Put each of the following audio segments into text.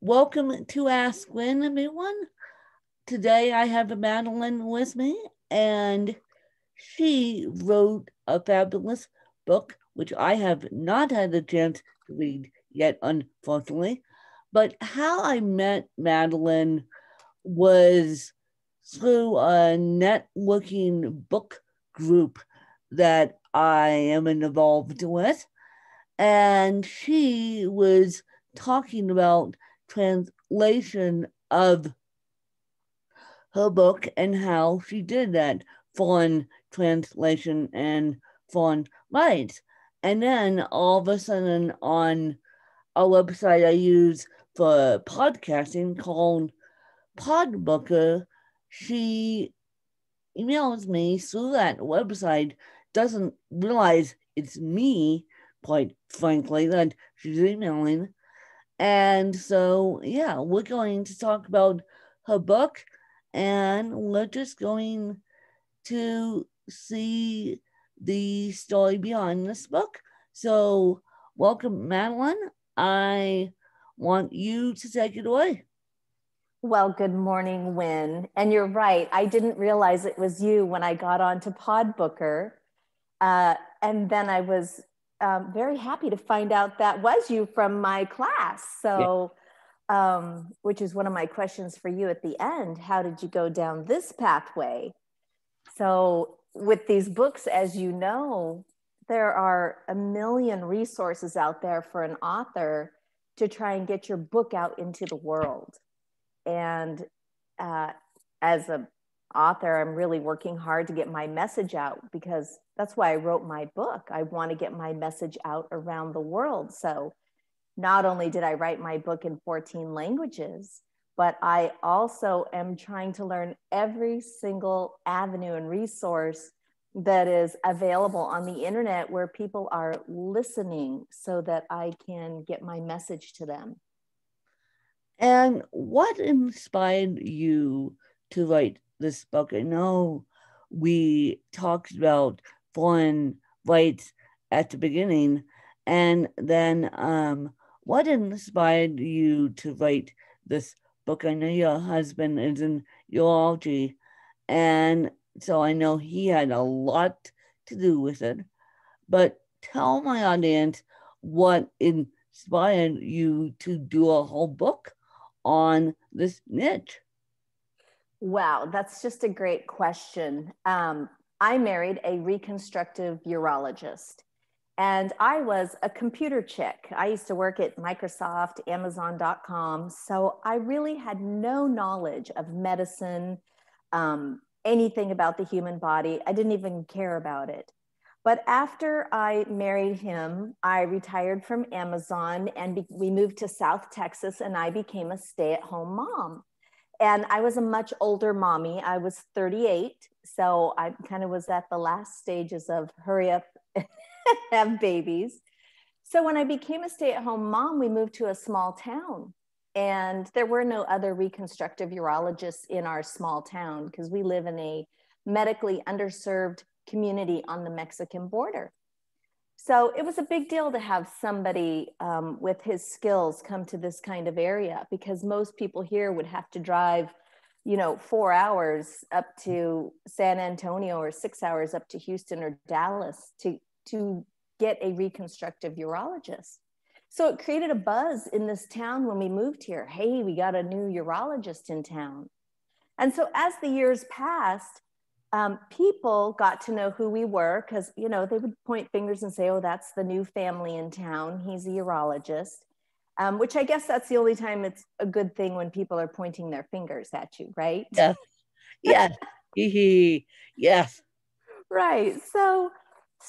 Welcome to Ask Gwen, everyone. Today I have Madeline with me, and she wrote a fabulous book, which I have not had the chance to read yet, unfortunately. But how I met Madeline was through a networking book group that I am involved with. And she was talking about translation of her book and how she did that foreign translation and foreign rights. And then all of a sudden on a website I use for podcasting called Podbooker, she emails me through that website, doesn't realize it's me, quite frankly, that she's emailing. And so, yeah, we're going to talk about her book, and we're just going to see the story behind this book. So, welcome, Madeline. I want you to take it away. Well, good morning, Wynn. And you're right. I didn't realize it was you when I got onto Podbooker. And then I was very happy to find out that was you from my class. So, which is one of my questions for you at the end. How did you go down this pathway? So with these books, as you know, there are a million resources out there for an author to try and get your book out into the world. And as an author, I'm really working hard to get my message out, because that's why I wrote my book. I want to get my message out around the world. So not only did I write my book in 14 languages, but I also am trying to learn every single avenue and resource that is available on the internet where people are listening so that I can get my message to them. And what inspired you to write this book? I know we talked about foreign rights at the beginning, and then what inspired you to write this book? I know your husband is in urology, and so I know he had a lot to do with it. But tell my audience what inspired you to do a whole book on this niche? Wow, that's just a great question. I married a reconstructive urologist, and I was a computer chick. I used to work at Microsoft, Amazon.com. So I really had no knowledge of medicine, anything about the human body. I didn't even care about it. But after I married him, I retired from Amazon and we moved to South Texas, and I became a stay-at-home mom. And I was a much older mommy. I was 38. So I kind of was at the last stages of hurry up and have babies. So when I became a stay-at-home mom, we moved to a small town. And there were no other reconstructive urologists in our small town because we live in a medically underserved community on the Mexican border. So it was a big deal to have somebody with his skills come to this kind of area, because most people here would have to drive, 4 hours up to San Antonio or 6 hours up to Houston or Dallas to get a reconstructive urologist. So it created a buzz in this town when we moved here. Hey, we got a new urologist in town. And so as the years passed, people got to know who we were, because, they would point fingers and say, oh, that's the new family in town. He's a urologist, which I guess that's the only time it's a good thing, when people are pointing their fingers at you, right? Yes. Yes. Yes. Right. So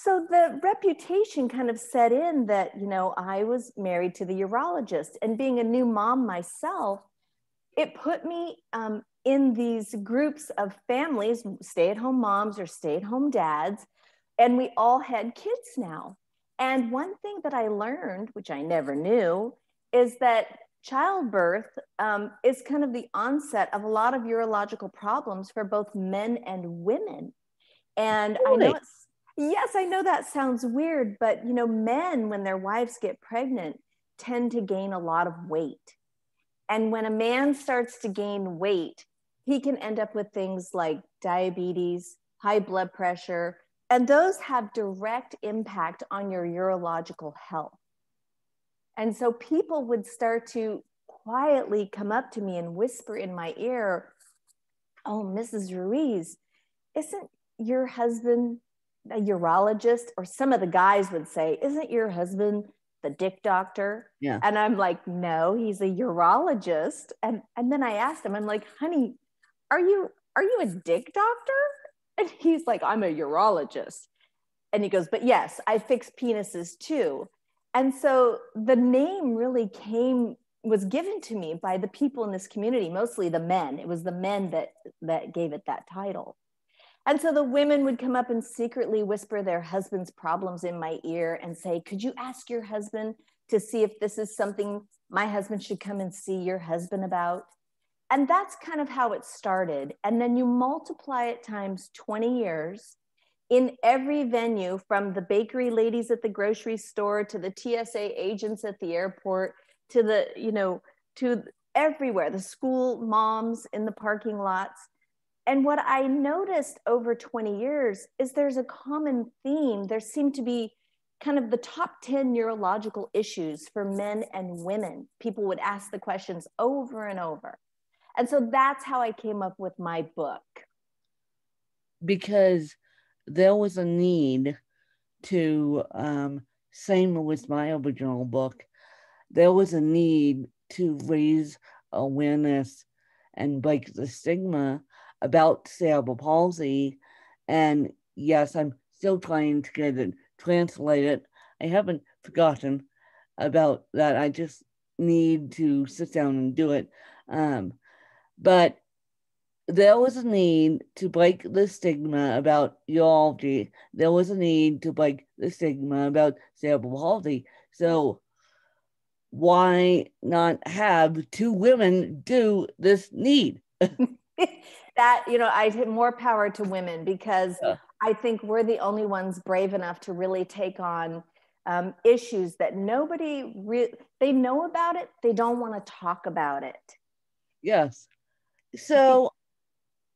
the reputation kind of set in that, I was married to the urologist, and being a new mom myself, it put me in these groups of families, stay-at-home moms or stay-at-home dads, and we all had kids now. And one thing that I learned, which I never knew, is that childbirth is kind of the onset of a lot of urological problems for both men and women. And Really? I know that sounds weird, but men, when their wives get pregnant, tend to gain a lot of weight. And when a man starts to gain weight, he can end up with things like diabetes, high blood pressure, and those have direct impact on your urological health. And so people would start to quietly come up to me and whisper in my ear, "Oh, Mrs. Ruiz, isn't your husband a urologist?" Or some of the guys would say, "Isn't your husband the dick doctor?" Yeah. And I'm like, "No, he's a urologist." And then I asked him, I'm like, "Honey, are you a dick doctor?" And he's like, "I'm a urologist." And he goes, "But yes, I fix penises too." And so the name really was given to me by the people in this community, mostly the men. It was the men that gave it that title. And so the women would come up and secretly whisper their husband's problems in my ear and say, "Could you ask your husband to see if this is something my husband should come and see your husband about?" And that's kind of how it started. And then you multiply it times 20 years in every venue, from the bakery ladies at the grocery store to the TSA agents at the airport to to everywhere, the school moms in the parking lots. And what I noticed over 20 years is there's a common theme. There seem to be kind of the top 10 neurological issues for men and women. People would ask the questions over and over. And so that's how I came up with my book. Because there was a need to, same with my original book, there was a need to raise awareness and break the stigma about cerebral palsy. And yes, I'm still trying to get it translated. I haven't forgotten about that. I just need to sit down and do it. But there was a need to break the stigma about urology. There was a need to break the stigma about cerebral palsy. So why not have two women do this need? That, I have more power to women, because I think we're the only ones brave enough to really take on issues that nobody they know about it. They don't want to talk about it. Yes. So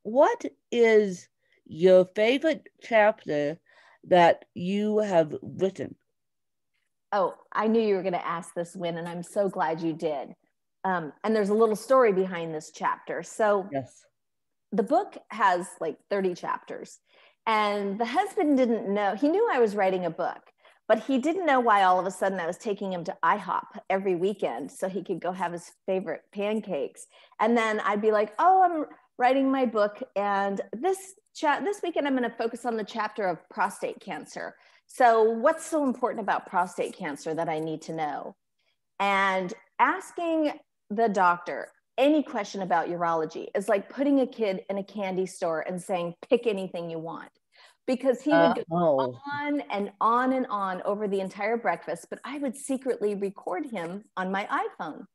what is your favorite chapter that you have written? Oh, I knew you were going to ask this, Wynn, and I'm so glad you did. And there's a little story behind this chapter. So yes, the book has like 30 chapters, and the husband didn't know. He knew I was writing a book, but he didn't know why all of a sudden I was taking him to IHOP every weekend so he could go have his favorite pancakes. And then I'd be like, "Oh, I'm writing my book, and this weekend I'm going to focus on the chapter of prostate cancer. So what's so important about prostate cancer that I need to know?" And asking the doctor any question about urology is like putting a kid in a candy store and saying, "Pick anything you want," because he would go on and on and on over the entire breakfast, but I would secretly record him on my iPhone.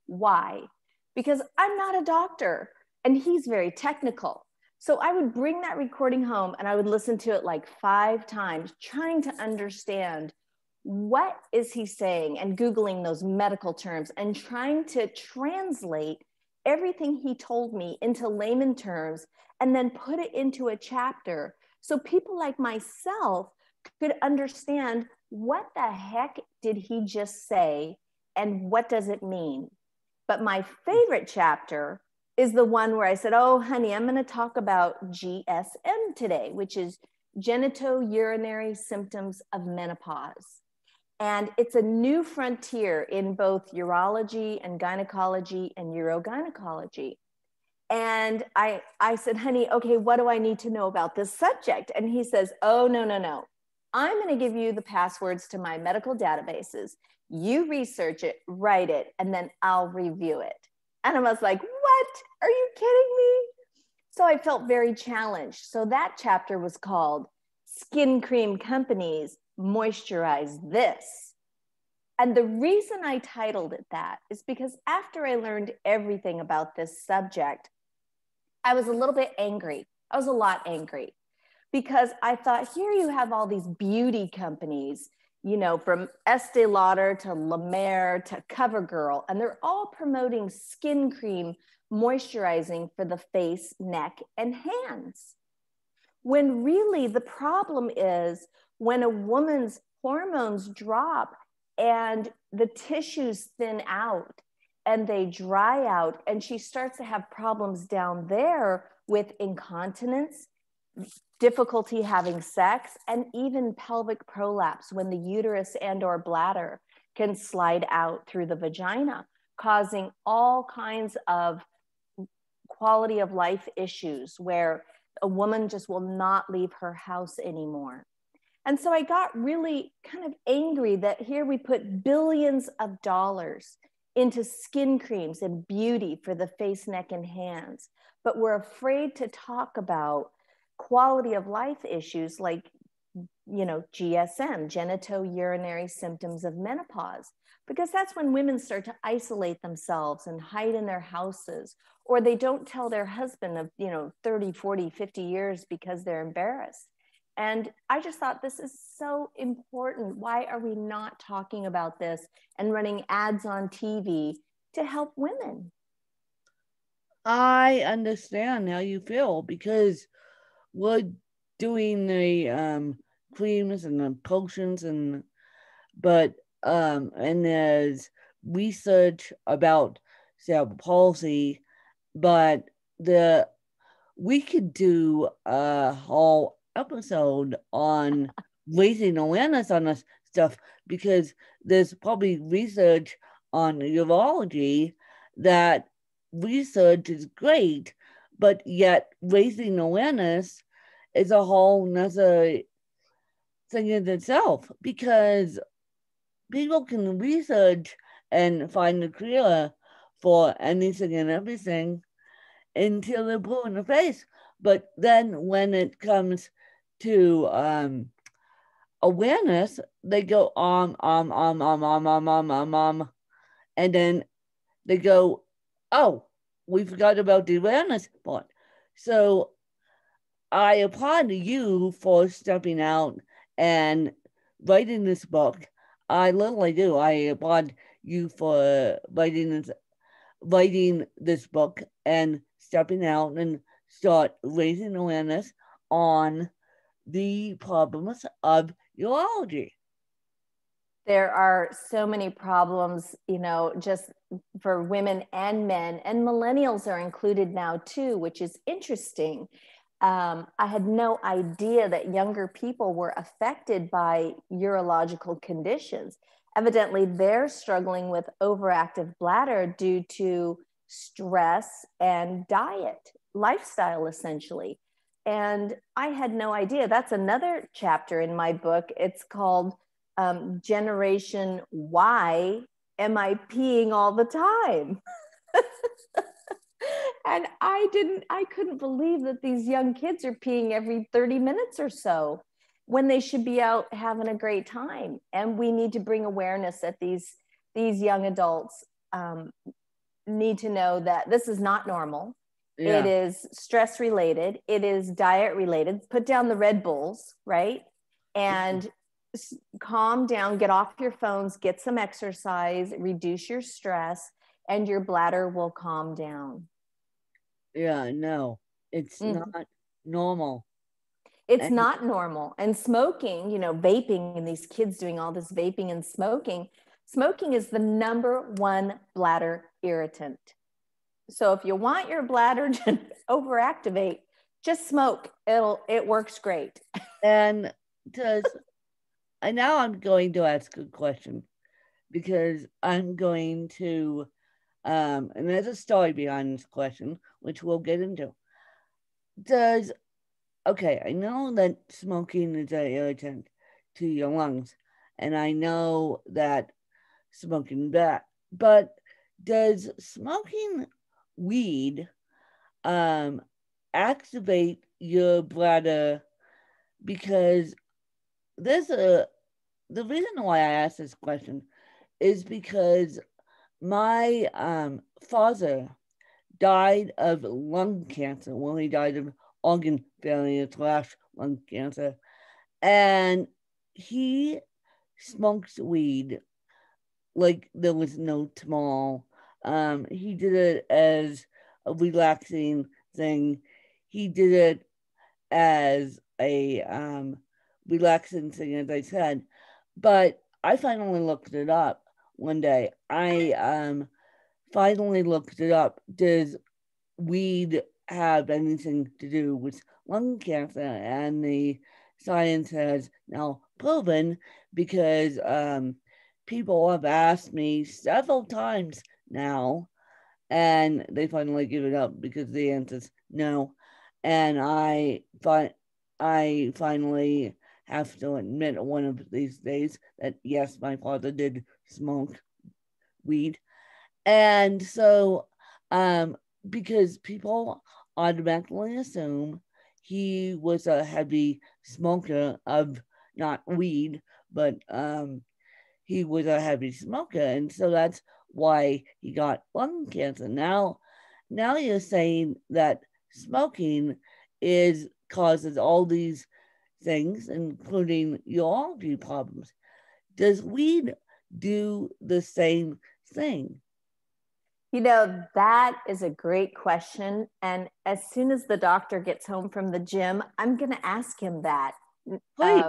Why? Because I'm not a doctor and he's very technical. So I would bring that recording home and I would listen to it like 5 times, trying to understand what is he saying, and Googling those medical terms and trying to translate everything he told me into layman terms and then put it into a chapter so people like myself could understand, what the heck did he just say and what does it mean? But my favorite chapter is the one where I said, "Oh, honey, I'm going to talk about GSM today," which is genitourinary symptoms of menopause. And it's a new frontier in both urology and gynecology and urogynecology. And I said, "Honey, okay, what do I need to know about this subject?" And he says, "Oh, no. I'm going to give you the passwords to my medical databases. You research it, write it, and then I'll review it." And I was like, "What? Are you kidding me?" So I felt very challenged. So that chapter was called "Skin Cream Companies Moisturize This." And the reason I titled it that is because after I learned everything about this subject, I was a little bit angry. I was a lot angry, because I thought, here you have all these beauty companies, from Estee Lauder to La Mer to CoverGirl, and they're all promoting skin cream moisturizing for the face, neck, and hands. When really the problem is when a woman's hormones drop and the tissues thin out and they dry out, and she starts to have problems down there with incontinence, difficulty having sex, and even pelvic prolapse when the uterus and or bladder can slide out through the vagina, causing all kinds of quality of life issues where a woman just will not leave her house anymore. And so I got really kind of angry that here we put billions of dollars into skin creams and beauty for the face, neck, and hands, but we're afraid to talk about quality of life issues like, GSM, genitourinary symptoms of menopause, because that's when women start to isolate themselves and hide in their houses, or they don't tell their husband of, 30, 40, 50 years because they're embarrassed. And I just thought this is so important. Why are we not talking about this and running ads on TV to help women? I understand how you feel because we're doing the creams and the potions and there's research about cerebral palsy, but we could do a whole episode on raising awareness on this stuff because there's probably research on urology that research is great, but yet raising awareness is a whole nother thing in itself because people can research and find a cure for anything and everything until they're blue in the face. But then when it comes to awareness, they go and then they go, oh, we forgot about the awareness part. So I applaud you for stepping out and writing this book. I literally do. I applaud you for writing this book and stepping out and start raising awareness on the problems of urology. There are so many problems, just for women and men, and millennials are included now too, which is interesting. I had no idea that younger people were affected by urological conditions. Evidently, they're struggling with overactive bladder due to stress and diet, lifestyle, essentially. And I had no idea. That's another chapter in my book. It's called Generation Why Am I Peeing All the Time? And I couldn't believe that these young kids are peeing every 30 minutes or so when they should be out having a great time. And we need to bring awareness that these young adults need to know that this is not normal. Yeah. It is stress related. It is diet related. Put down the Red Bulls, right? And calm down, get off your phones, get some exercise, reduce your stress, and your bladder will calm down. Yeah, no, it's not normal. It's not normal. And smoking, vaping, and these kids doing all this vaping and smoking is the #1 bladder irritant. So if you want your bladder to overactivate, just smoke. It works great. And now I'm going to ask a question because I'm going to, and there's a story behind this question, which we'll get into. Okay, I know that smoking is an irritant to your lungs, and I know that smoking bad, but does smoking weed activate your bladder? Because the reason why I asked this question is because my father died of lung cancer. Well, he died of organ failure / lung cancer, and he smoked weed like there was no tomorrow. He did it as a relaxing thing. He did it as a relaxing thing, as I said. But I finally looked it up one day. I finally looked it up. Does weed have anything to do with lung cancer? And the science has now proven, because people have asked me several times now, and they finally give it up because the answer's no. And I finally have to admit one of these days that yes, my father did smoke weed. And so, um, because people automatically assume he was a heavy smoker of not weed, but he was a heavy smoker, and so that's why he got lung cancer. Now you're saying that smoking is causes all these things, including urology problems. Does weed do the same thing? You know, that is a great question. And as soon as the doctor gets home from the gym, I'm going to ask him that. Please,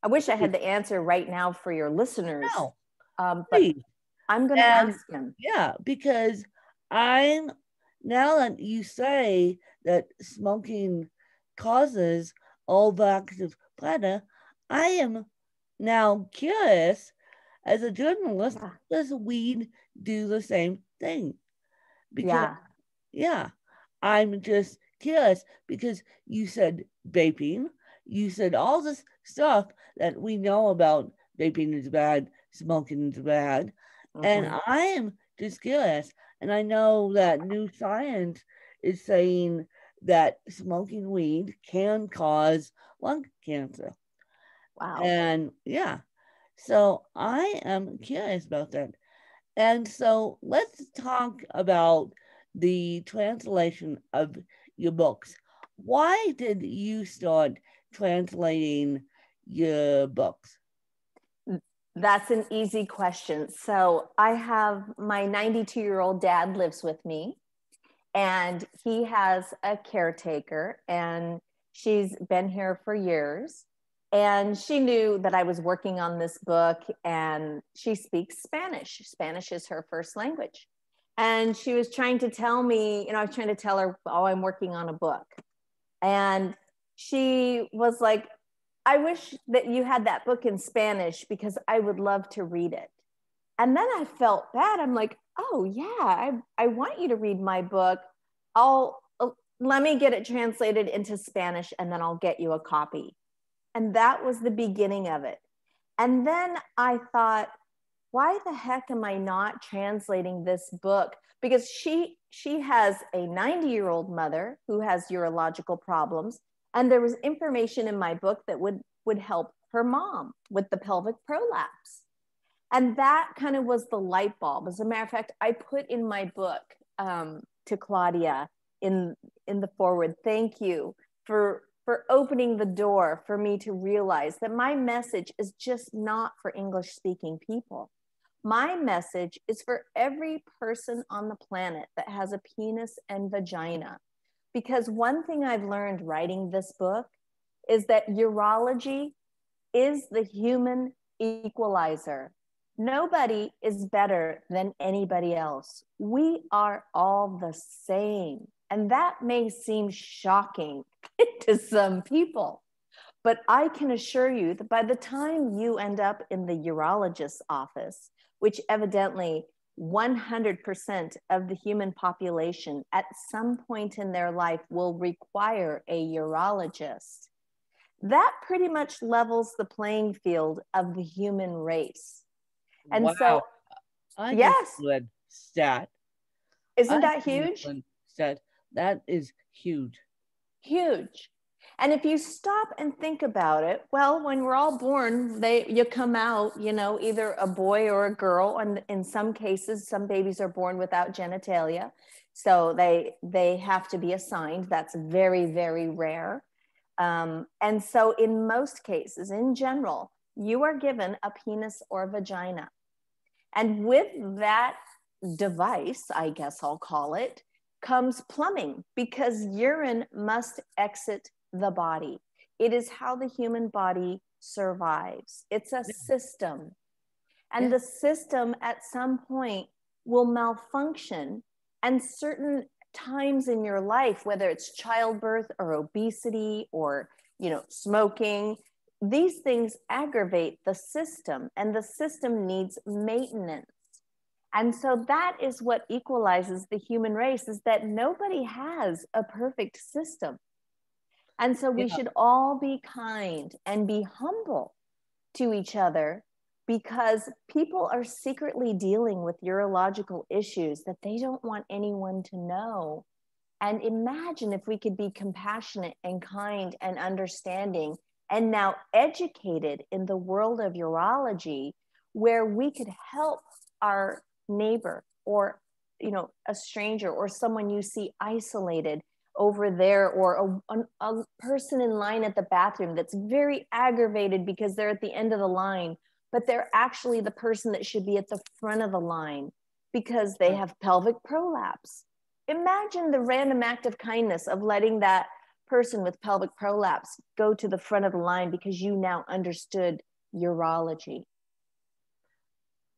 I wish I had the answer right now for your listeners, no, but please. I'm going to And ask him. yeah, because I'm now that you say that smoking causes overactive bladder, I am now curious as a journalist, Yeah. does weed do the same thing? Because Yeah. yeah, I'm just curious because you said vaping, you said all this stuff that we know about vaping is bad, smoking is bad, and Mm-hmm. I am just curious. And I know that new science is saying that smoking weed can cause lung cancer. Wow. And yeah, so I am curious about that. And so let's talk about the translation of your books. Why did you start translating your books? That's an easy question. So I have my 92-year-old dad lives with me, and he has a caretaker, and she's been here for years. And she knew that I was working on this book, and she speaks Spanish. Spanish is her first language. And she was trying to tell me, I was trying to tell her, oh, I'm working on a book. And she was like, I wish that you had that book in Spanish because I would love to read it. And then I felt bad. I'm like, oh yeah, I want you to read my book. I'll let me get it translated into Spanish and then I'll get you a copy. And that was the beginning of it. And then I thought, why the heck am I not translating this book? Because she has a 90-year-old mother who has urological problems. And there was information in my book that would help her mom with the pelvic prolapse. And that kind of was the light bulb. As a matter of fact, I put in my book to Claudia in the forward, thank you for opening the door for me to realize that my message is just not for English speaking people. My message is for every person on the planet that has a penis and vagina. Because one thing I've learned writing this book is that urology is the human equalizer. Nobody is better than anybody else. We are all the same. And that may seem shocking to some people, but I can assure you that by the time you end up in the urologist's office, which evidently 100% of the human population at some point in their life will require a urologist, that pretty much levels the playing field of the human race. And Wow, so, I just yes, read stat. isn't I that just huge? read stat. That is huge. Huge. And if you stop and think about it, well, when we're all born, you come out, either a boy or a girl. And in some cases, some babies are born without genitalia. So they have to be assigned. That's very, very rare. And so in most cases, in general, you are given a penis or vagina. And with that device, I guess I'll call it, comes plumbing, because urine must exit the body. It is how the human body survives. It's a system. And the system at some point will malfunction. And certain times in your life, whether it's childbirth or obesity or, smoking, these things aggravate the system, and the system needs maintenance. And so that is what equalizes the human race, is that nobody has a perfect system. And so we should all be kind and be humble to each other, because people are secretly dealing with urological issues that they don't want anyone to know. And imagine if we could be compassionate and kind and understanding, and now educated in the world of urology, where we could help our neighbor or, a stranger or someone you see isolated over there, or a person in line at the bathroom that's very aggravated because they're at the end of the line, but they're actually the person that should be at the front of the line because they have pelvic prolapse. Imagine the random act of kindness of letting that person with pelvic prolapse go to the front of the line because you now understood urology.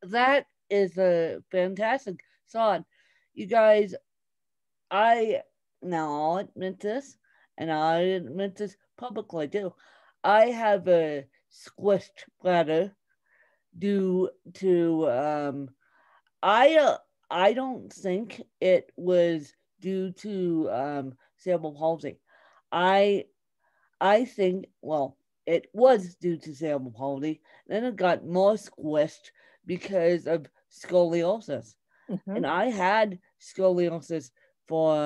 That is a fantastic thought. You guys, I'll admit this, and I admit this publicly too. I have a squished bladder due to I don't think it was due to cerebral palsy. I think, well, it was due to cerebral palsy. Then it got more squished because of scoliosis. Mm-hmm. And I had scoliosis for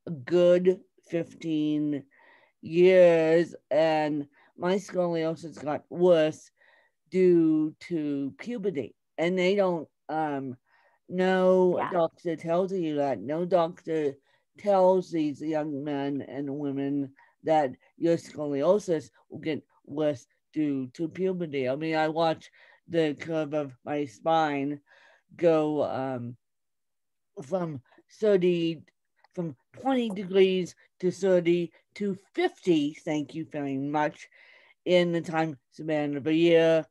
a good 15 years, and my scoliosis got worse due to puberty. And they don't, no doctor tells you that. No doctor tells these young men and women that your scoliosis will get worse due to puberty. I mean, I watch the curve of my spine go from 30 from 20 degrees to 30 to 50, thank you very much, in the time span of a year.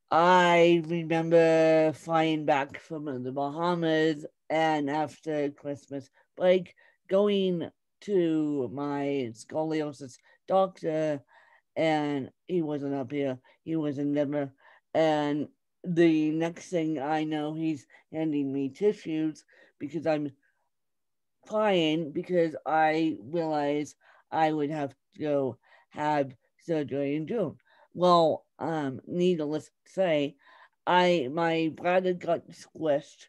I remember flying back from the Bahamas, and after Christmas break, going to my scoliosis doctor, and he wasn't up here, he was in Denver, and the next thing I know, he's handing me tissues because I'm crying because I realized I would have to go have surgery in June. Well, needless to say, my bladder got squished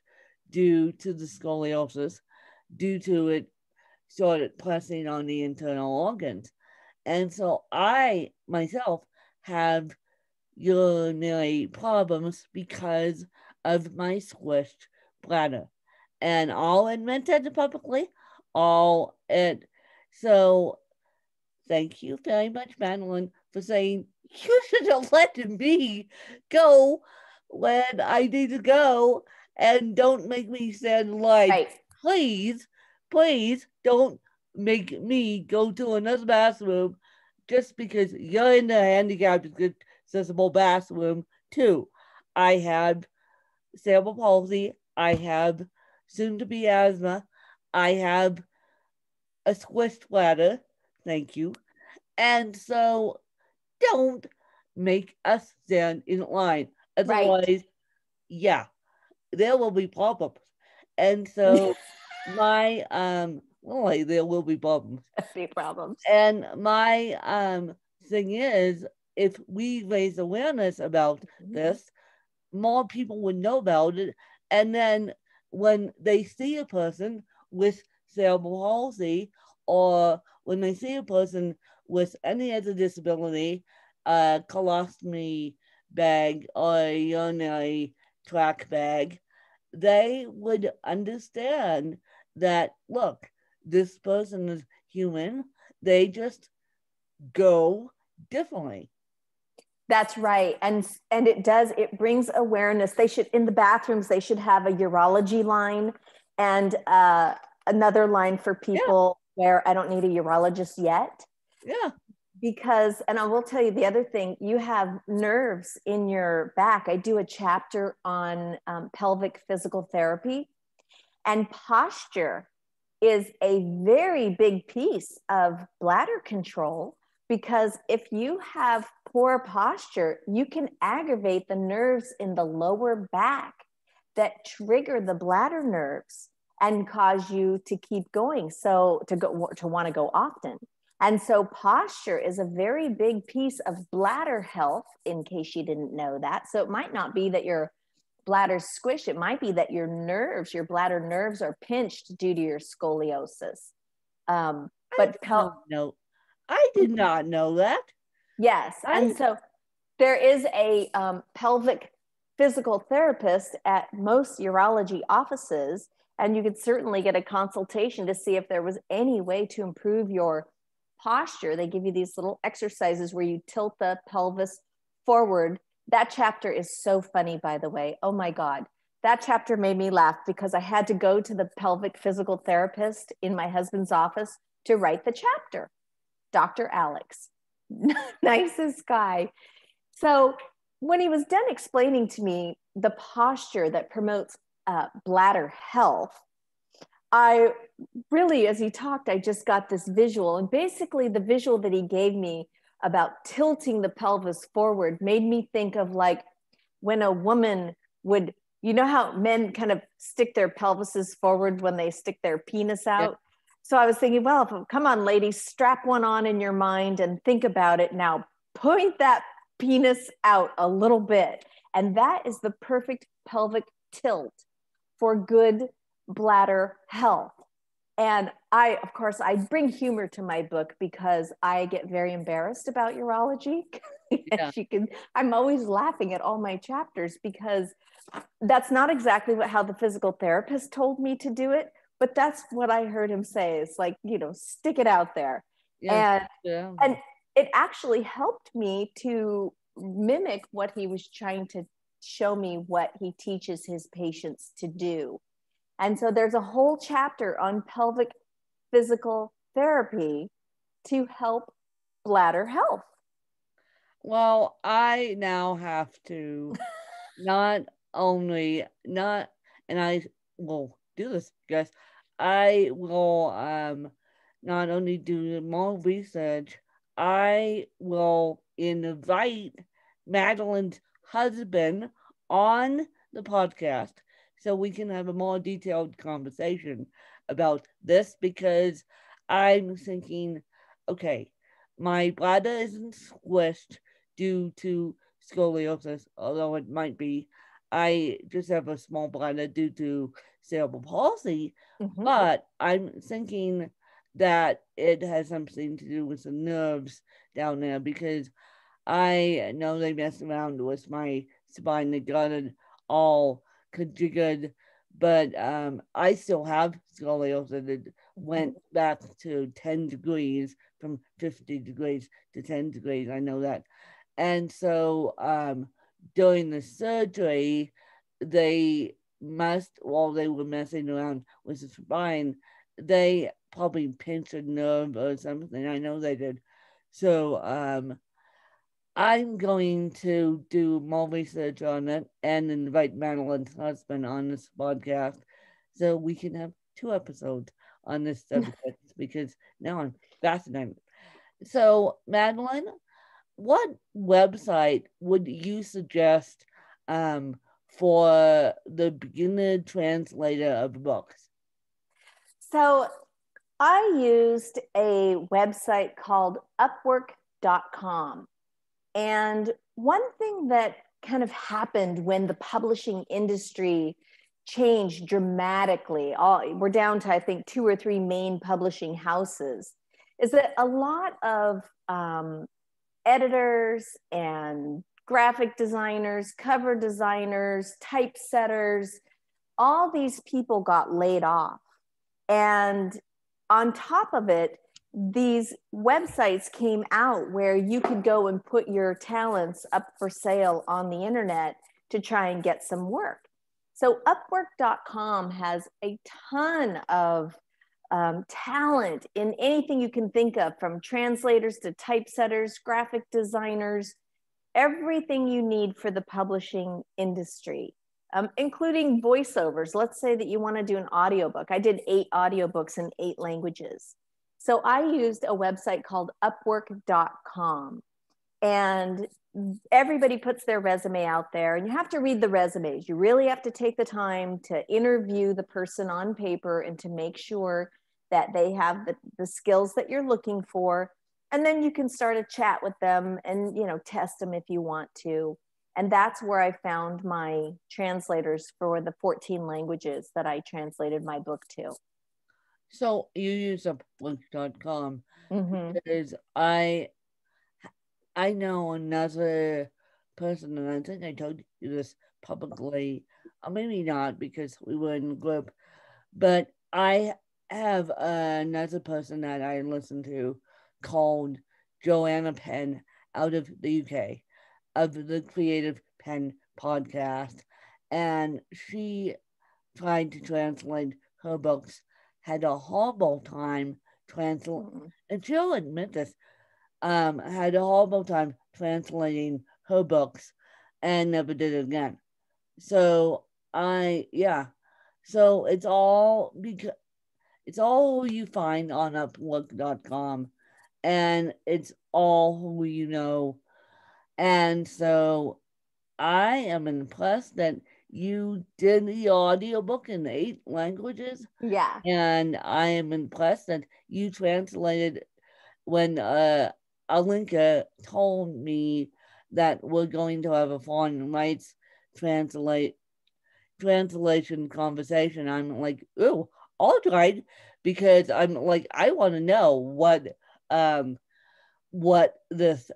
due to the scoliosis, due to it started pressing on the internal organs. And so I myself have urinary problems because of my squished bladder. And I'll admit it publicly. So thank you very much, Madeline, for saying you should have let me go when I need to go, and don't make me stand like, please, please don't make me go to another bathroom just because you're in the handicapped accessible bathroom too. I have cerebral palsy. I have soon to be asthma. I have a squished bladder. Thank you. And so don't make us stand in line. Otherwise, there will be problems. And so there will be problems. Big problems. And my thing is, if we raise awareness about this, more people would know about it. And then when they see a person with cerebral palsy, or when they see a person with any other disability, a colostomy bag or a urinary tract bag, they would understand that, look, this person is human. They just go differently. That's right. And it brings awareness. They should, in the bathrooms, they should have a urology line and another line for people where I don't need a urologist yet. Yeah. Because, and I will tell you the other thing, you have nerves in your back. I do a chapter on pelvic physical therapy, and posture is a very big piece of bladder control, because if you have poor posture, you can aggravate the nerves in the lower back that trigger the bladder nerves and cause you to keep going. So to want to go often. And so posture is a very big piece of bladder health, in case you didn't know that. So it might not be that your bladder's squished. It might be that your bladder nerves are pinched due to your scoliosis. I did not know that. Yes. And so there is a pelvic physical therapist at most urology offices, and you could certainly get a consultation to see if there was any way to improve your posture. They give you these little exercises where you tilt the pelvis forward. That chapter is so funny, by the way. Oh my God. That chapter made me laugh because I had to go to the pelvic physical therapist in my husband's office to write the chapter. Dr. Alex, nicest guy. So when he was done explaining to me the posture that promotes bladder health, I really, as he talked, I just got this visual. And basically the visual that he gave me about tilting the pelvis forward made me think of like when a woman would, you know how men kind of stick their pelvises forward when they stick their penis out? Yep. So I was thinking, well, come on, ladies, strap one on in your mind and think about it. Now point that penis out a little bit. And that is the perfect pelvic tilt for good bladder health. And of course, I bring humor to my book because I get very embarrassed about urology. Yeah. I'm always laughing at all my chapters because that's not exactly how the physical therapist told me to do it, but that's what I heard him say. It's like, stick it out there. Yeah. And it actually helped me to mimic what he was trying to show me, what he teaches his patients to do. And so there's a whole chapter on pelvic physical therapy to help bladder health. Well, I now have to and I will do this, guys. I will not only do more research, I will invite Madeline's husband on the podcast so we can have a more detailed conversation about this, because I'm thinking, okay, my bladder isn't squished due to scoliosis, although it might be. I just have a small bladder due to cerebral palsy, but I'm thinking that it has something to do with the nerves down there, because I know they messed around with my spine. They got it all configured, but I still have scoliosis. It went back to 10 degrees, from 50 degrees to 10 degrees. I know that. And so during the surgery, while they were messing around with the spine, they probably pinched a nerve or something. I know they did. So I'm going to do more research on it and invite Madeline's husband on this podcast so we can have 2 episodes on this subject because now I'm fascinated. So, Madeline, what website would you suggest for the beginner translator of books? So I used a website called Upworkcom. And one thing that kind of happened when the publishing industry changed dramatically, we're down to, I think, 2 or 3 main publishing houses, is that a lot of editors and graphic designers, cover designers, typesetters, all these people got laid off. And on top of it, these websites came out where you could go and put your talents up for sale on the internet to try and get some work. So Upwork.com has a ton of talent in anything you can think of, from translators to typesetters, graphic designers, everything you need for the publishing industry, including voiceovers. Let's say that you want to do an audiobook. I did 8 audiobooks in 8 languages. So I used a website called Upwork.com, and everybody puts their resume out there, and you have to read the resumes. You really have to take the time to interview the person on paper and to make sure that they have the skills that you're looking for. And then you can start a chat with them and, you know, test them if you want to. And that's where I found my translators for the 14 languages that I translated my book to. So you use Upwork.com Mm-hmm. because I know another person, and I think I told you this publicly, or maybe not because we were in a group, but I have another person that I listen to called Joanna Penn out of the UK, of the Creative Penn podcast, and she tried to translate her books, had a horrible time translating, and she'll admit this, had a horrible time translating her books and never did it again. So so it's all because it's all who you find on Upwork.com, and it's all who you know. And so I am impressed that you did the audiobook in 8 languages. Yeah. And I am impressed that you translated when Alinka told me that we're going to have a foreign rights translation conversation. I'm like, ooh, all right, because I'm like, I want to know what this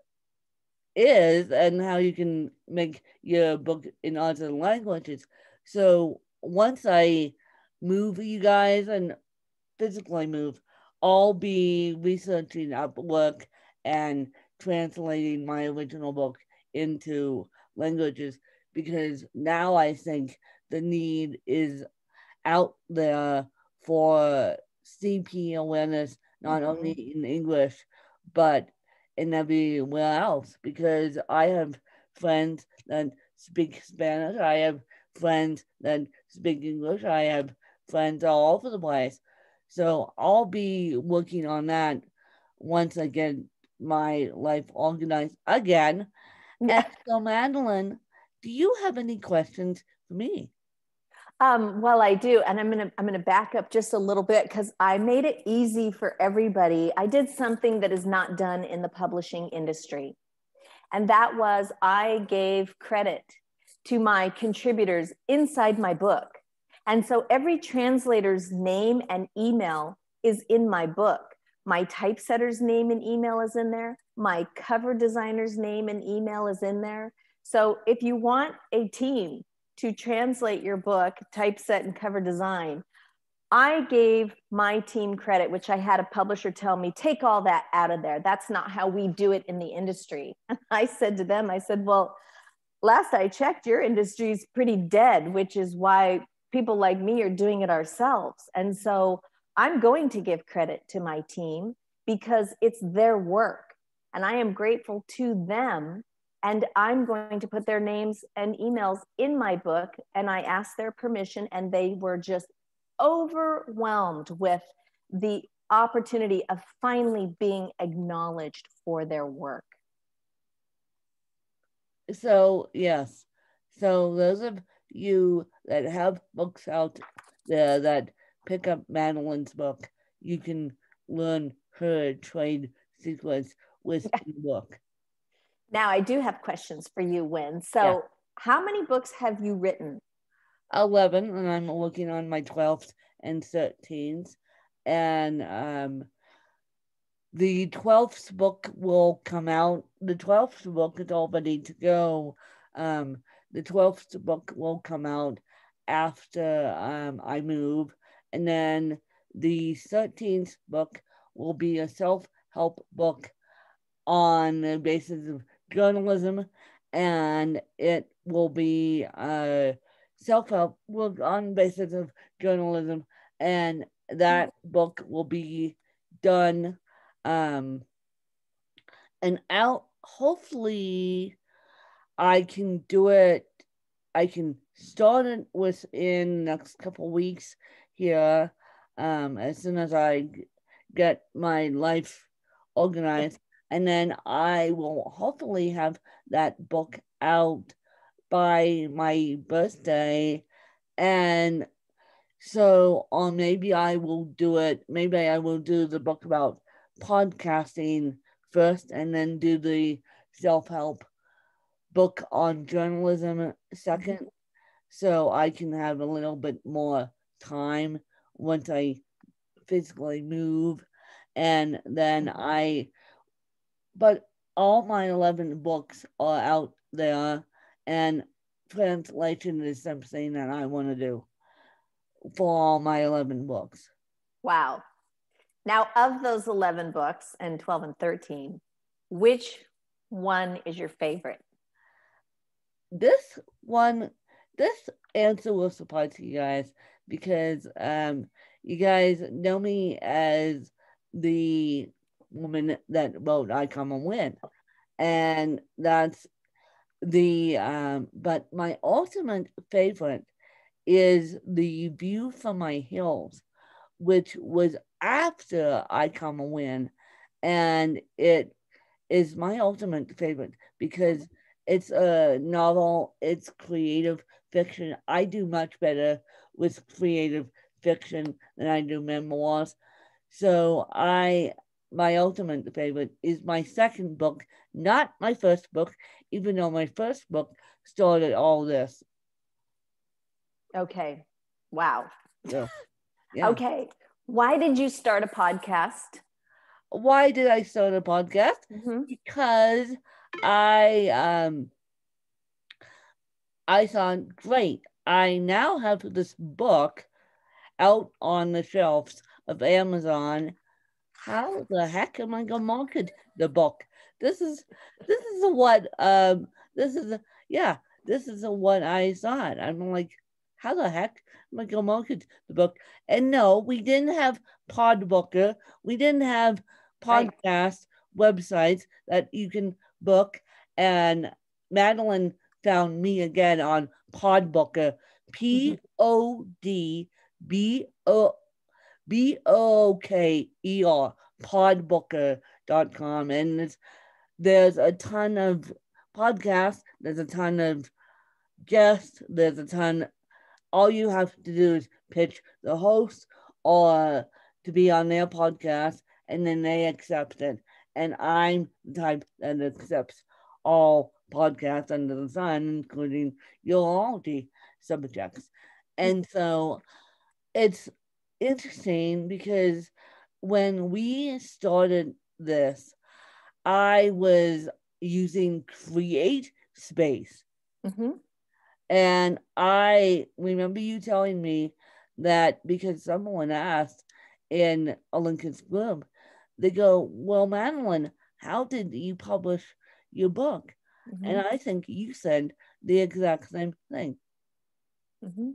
is and how you can make your book in other languages. So once I move you guys and physically move, I'll be researching Upwork and translating my original book into languages, because now I think the need is out there for CP awareness, not only in English, but in everywhere else, because I have friends that speak Spanish, I have friends that speak English, I have friends all over the place. So I'll be working on that once I get my life organized again. Yeah. And so, Madeline, do you have any questions for me? Well, I do, and I'm gonna back up just a little bit because I made it easy for everybody. I did something that is not done in the publishing industry, and that was I gave credit to my contributors inside my book. And so every translator's name and email is in my book. My typesetter's name and email is in there. My cover designer's name and email is in there. So if you want a team to translate your book, typeset and cover design, I gave my team credit, which I had a publisher tell me, take all that out of there. That's not how we do it in the industry. And I said to them, I said, well, last I checked, your industry is pretty dead, which is why people like me are doing it ourselves. And so I'm going to give credit to my team because it's their work. And I am grateful to them. And I'm going to put their names and emails in my book. And I asked their permission, and they were just overwhelmed with the opportunity of finally being acknowledged for their work. So, yes. So, those of you that have books out there that pick up Madeline's book, you can learn her trade secrets with the book. Now, I do have questions for you, Wynn. So, how many books have you written? 11, and I'm working on my 12th and 13th. And the 12th book will come out. The 12th book is all ready to go. The 12th book will come out after I move. And then the 13th book will be a self-help book on the basis of journalism, and it will be self-help on the basis of journalism, and that book will be done um, and out. Hopefully, I can do it. I can start it within the next couple weeks here, as soon as I get my life organized, and then I will hopefully have that book out by my birthday. And so, or maybe I will do it, maybe I will do the book about podcasting first and then do the self help book on journalism second, so I can have a little bit more time once I physically move. And then but all my 11 books are out there, and translation is something that I want to do for all my 11 books. Wow. Now, of those 11 books and 12 and 13, which one is your favorite? This answer will surprise you guys, because you guys know me as the woman that wrote I Come and Win. And that's but my ultimate favorite is The View from My Hills, which was after I Come and Win. And it is my ultimate favorite because it's a novel, it's creative fiction. I do much better with creative fiction than I do memoirs. So my ultimate favorite is my second book, not my first book, even though my first book started all this. Okay. Wow. So, yeah. Okay. Why did you start a podcast? Why did I start a podcast? Mm-hmm. Because I thought, great, I now have this book out on the shelves of Amazon. How the heck am I gonna market the book? This is what this is what I thought. I'm like, how the heck am I gonna market the book? And no, we didn't have Podbooker, we didn't have podcast websites that you can book. And Madeline found me again on Podbooker, Podbooker, podbooker.com. And there's a ton of podcasts, there's a ton of guests, there's a ton. All you have to do is pitch the host or to be on their podcast, and then they accept it. And I'm the type that accepts all podcasts under the sun, including urology subjects. And so it's interesting because when we started this, I was using Create Space. Mm-hmm. And I remember you telling me that because someone asked in a Lincoln's group, they go, well, Madeline, how did you publish your book? Mm-hmm. And I think you said the exact same thing. Mm-hmm.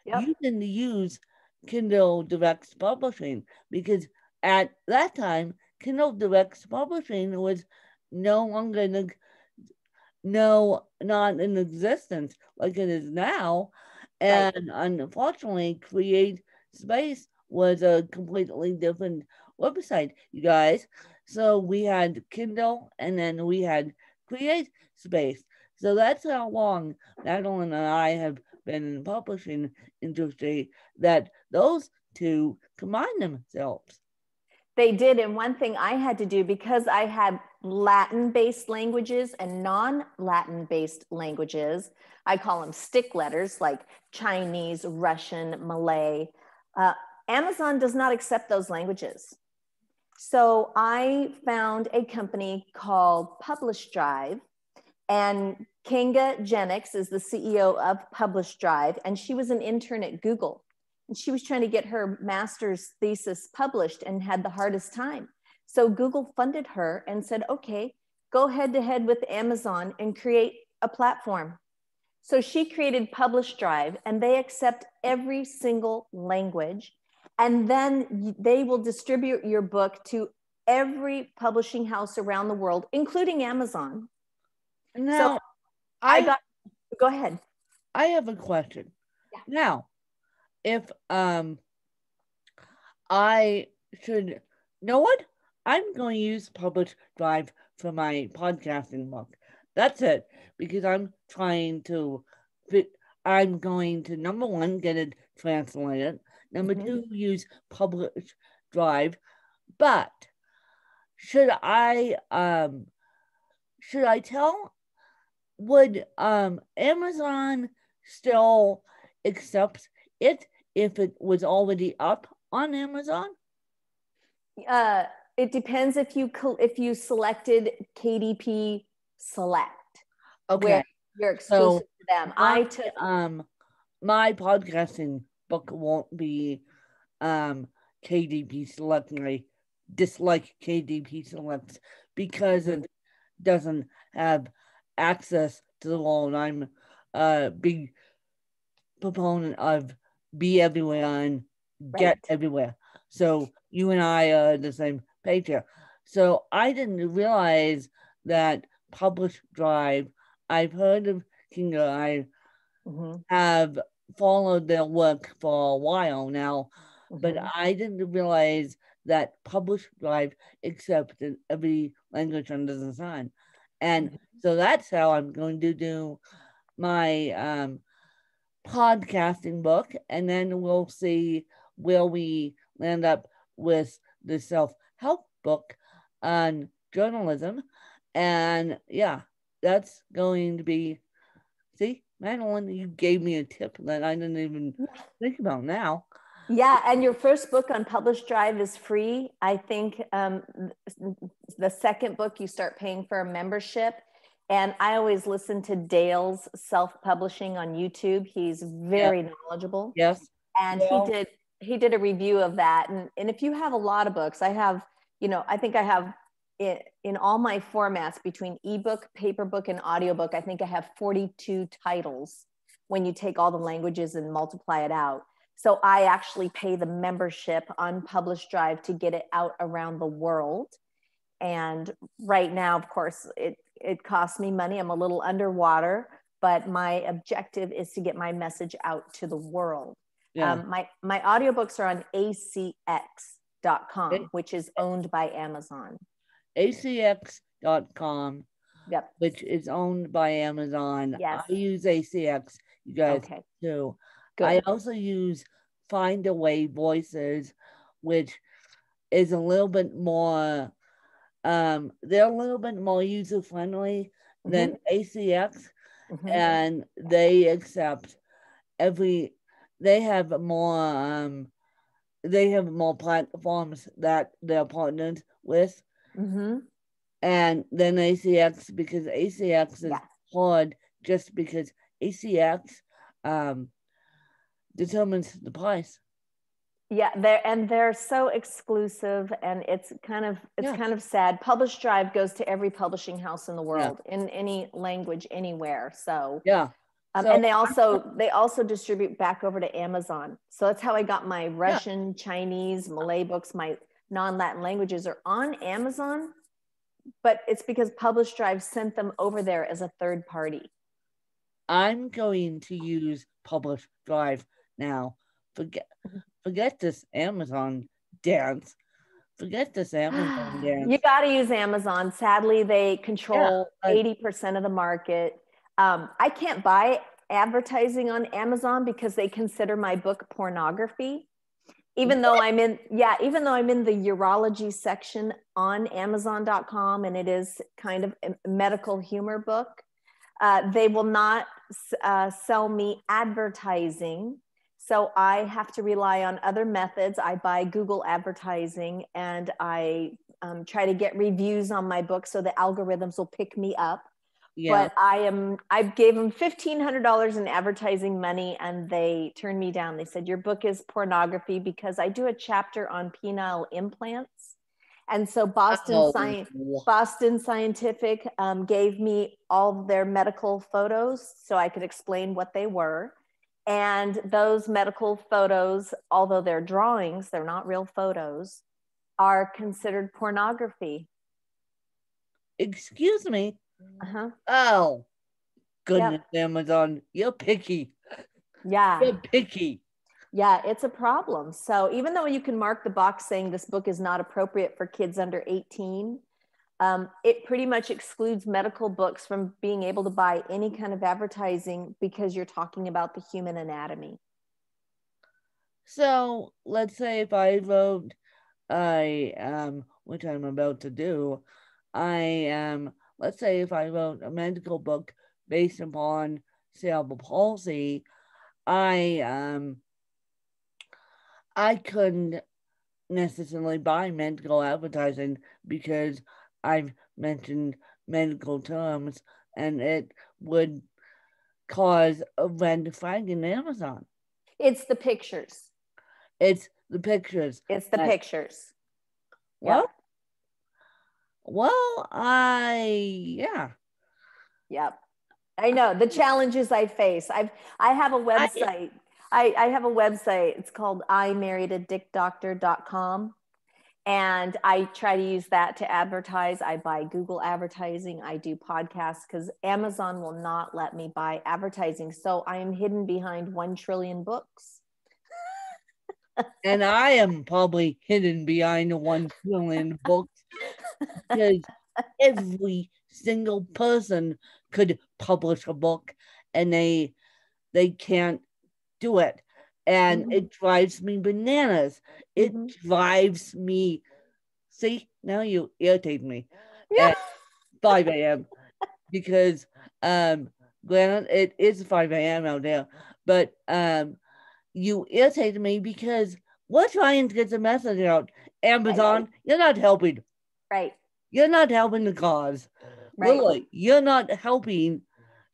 Yep. You didn't use Kindle Direct Publishing because at that time, Kindle Direct Publishing was no longer not in existence like it is now. And unfortunately, Create Space was a completely different website, you guys. So we had Kindle and then we had Create Space. So that's how long Madeline and I have been in the publishing industry, that those two combine themselves. They did. And one thing I had to do, because I had Latin-based languages and non-Latin-based languages, I call them stick letters, like Chinese, Russian, Malay. Amazon does not accept those languages. So I found a company called Publish Drive, and Kinga Jennings is the CEO of Publish Drive, and she was an intern at Google. she was trying to get her master's thesis published and had the hardest time. So Google funded her and said, okay, go head to head with Amazon and create a platform. So she created Publish Drive, and they accept every single language. And then they will distribute your book to every publishing house around the world, including Amazon. Now, so go ahead. I have a question. Yeah. Now, if I should, know what? I'm going to use Publish Drive for my podcasting book. That's it, because I'm trying to I'm going to, number one, get it translated. Number two, use Publish Drive. But should I tell, would Amazon still accept it if it was already up on Amazon? It depends if you selected KDP Select. Okay. Where you're exclusive to them. My podcasting book won't be KDP Select, and I dislike KDP Select because it doesn't have access to the law, and I'm a big proponent of be everywhere and get everywhere. So you and I are the same page here. So I didn't realize that Publish Drive, I've heard of Kinga, I have followed their work for a while now, but I didn't realize that Publish Drive accepted every language under the sun. And so that's how I'm going to do my podcasting book, and then we'll see where we land up with the self-help book on journalism. And yeah, that's going to be, see, Madeline, you gave me a tip that I didn't even think about now. Yeah, and your first book on Publish Drive is free. I think the second book, you start paying for a membership. And I always listen to Dale's Self-Publishing on YouTube. He's very knowledgeable. Yes. And he did a review of that. And if you have a lot of books, I have, I think I have in all my formats between ebook, paper book, and audiobook, I think I have 42 titles when you take all the languages and multiply it out. So I actually pay the membership on Publish Drive to get it out around the world. And right now, of course, it costs me money. I'm a little underwater, but my objective is to get my message out to the world. Yeah. My audiobooks are on acx.com, which is owned by Amazon. acx.com, which is owned by Amazon. Yes. I use ACX, you guys too. Good. I also use Find a Way Voices, which is a little bit more, they're a little bit more user-friendly than ACX, and they accept they have more platforms that they're partnered with. And then ACX, because ACX is hard, just because ACX determines the price. Yeah, they're so exclusive, and it's kind of sad. Publish Drive goes to every publishing house in the world in any language, anywhere. So and they also distribute back over to Amazon. So that's how I got my Russian, Chinese, Malay books. My non-Latin languages are on Amazon, but it's because Publish Drive sent them over there as a third party. I'm going to use Publish Drive now. Forget this Amazon dance. Forget this Amazon dance. You got to use Amazon. Sadly, they control 80% of the market. I can't buy advertising on Amazon because they consider my book pornography. Even though I'm in the urology section on Amazon.com, and it is kind of a medical humor book, they will not sell me advertising. So I have to rely on other methods. I buy Google advertising, and I try to get reviews on my book so the algorithms will pick me up. Yeah. But I gave them $1,500 in advertising money, and they turned me down. They said, your book is pornography, because I do a chapter on penile implants. And so Boston Scientific gave me all their medical photos so I could explain what they were. And those medical photos, although they're drawings, they're not real photos, are considered pornography. Excuse me. Uh-huh. Oh, goodness, yep. Amazon, you're picky. Yeah. You're picky. Yeah, it's a problem. So even though you can mark the box saying this book is not appropriate for kids under 18, it pretty much excludes medical books from being able to buy any kind of advertising, because you're talking about the human anatomy. So let's say if I wrote, which I'm about to do, let's say if I wrote a medical book based upon cerebral palsy, I couldn't necessarily buy medical advertising because I've mentioned medical terms, and it would cause a red flag in Amazon. It's the pictures. It's the pictures. It's the pictures. Well, yeah. Yep. I know the challenges I face. I have a website. I have a website. It's called imarriedadickdoctor.com. And I try to use that to advertise. I buy Google advertising. I do podcasts, because Amazon will not let me buy advertising. So I am hidden behind 1 trillion books. And I am probably hidden behind 1 trillion books, because every single person could publish a book, and they can't do it. And it drives me bananas. It drives me. See, now you irritate me at 5 a.m. because, granted, it is 5 a.m. out there, but you irritate me because we're trying to get the message out. Amazon, you're not helping. Right. You're not helping the cause. Right. Really, you're not helping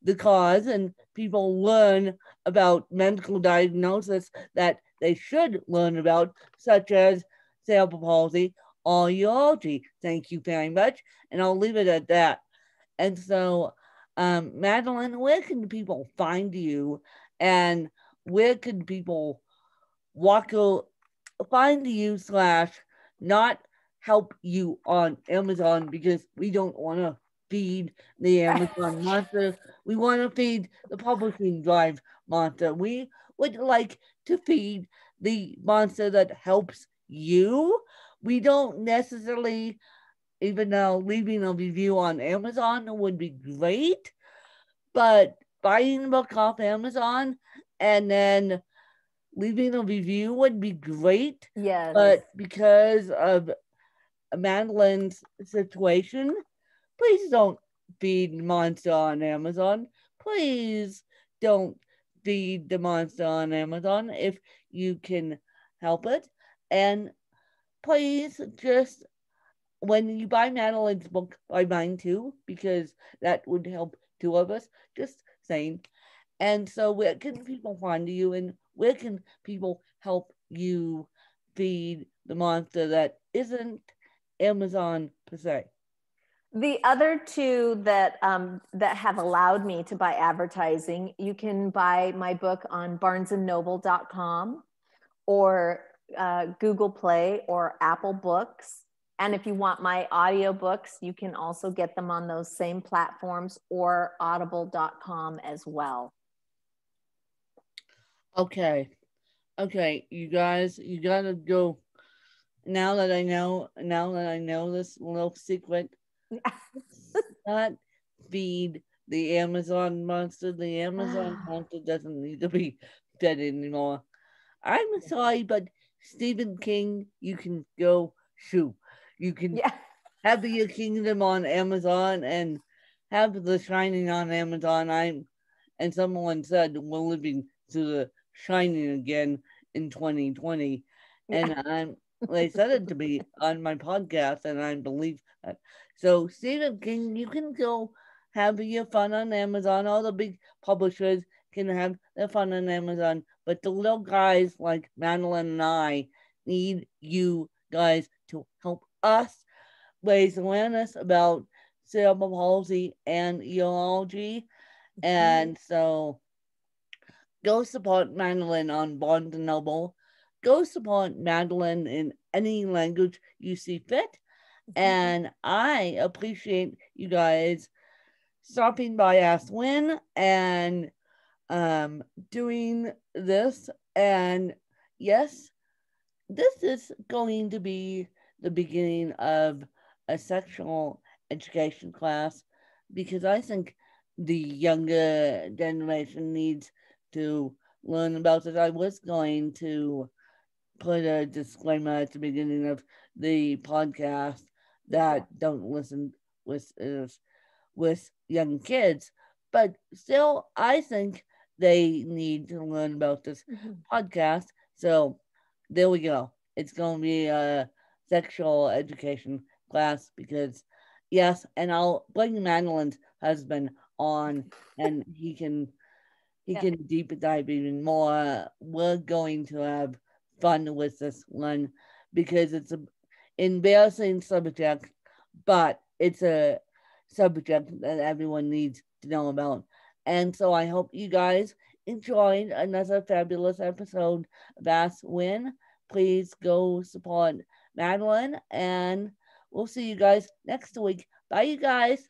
the cause, and people learn about medical diagnosis that they should learn about, such as cerebral palsy or urology. Thank you very much, and I'll leave it at that. And so, Madeline, where can people find you, and where can people find you / not help you on Amazon, because we don't want to feed the Amazon monster. We want to feed the publishing drive monster. We would like to feed the monster that helps you. We don't necessarily, even though leaving a review on Amazon would be great, but buying a book off Amazon and then leaving a review would be great. Yes. But because of Madeline's situation, please don't feed the monster on Amazon. Please don't feed the monster on Amazon if you can help it. And please just, when you buy Madeline's book, buy mine too, because that would help 2 of us. Just saying. And so where can people find you, and where can people help you feed the monster that isn't Amazon per se? The other 2 that have allowed me to buy advertising, you can buy my book on barnesandnoble.com or Google Play or Apple Books. And if you want my audiobooks, you can also get them on those same platforms, or audible.com as well. Okay, you guys, you gotta go. Now that I know this little secret, not feed the Amazon monster. The Amazon monster doesn't need to be fed anymore. I'm sorry, but Stephen King, you can go shoot. You can have your kingdom on Amazon and have The Shining on Amazon. And someone said we're living through The Shining again in 2020, and they said it to me on my podcast, and I believe that. So Stephen King, you can go have your fun on Amazon. All the big publishers can have their fun on Amazon, but the little guys like Madeline and I need you guys to help us raise awareness about cerebral palsy and urology. And so go support Madeline on Barnes and Noble. Go support Madeline in any language you see fit. And I appreciate you guys stopping by Ask Win and doing this. And yes, this is going to be the beginning of a sexual education class because I think the younger generation needs to learn about this. I was going to put a disclaimer at the beginning of the podcast that don't listen with young kids, but still, I think they need to learn about this podcast. So there we go. It's going to be a sexual education class because, yes, and I'll bring Madeline's husband on, and he can deep dive even more. We're going to have fun with this one because it's a embarrassing subject, but it's a subject that everyone needs to know about. And so I hope you guys enjoyed another fabulous episode of Ask Win. Please go support Madeline, and we'll see you guys next week. Bye, you guys.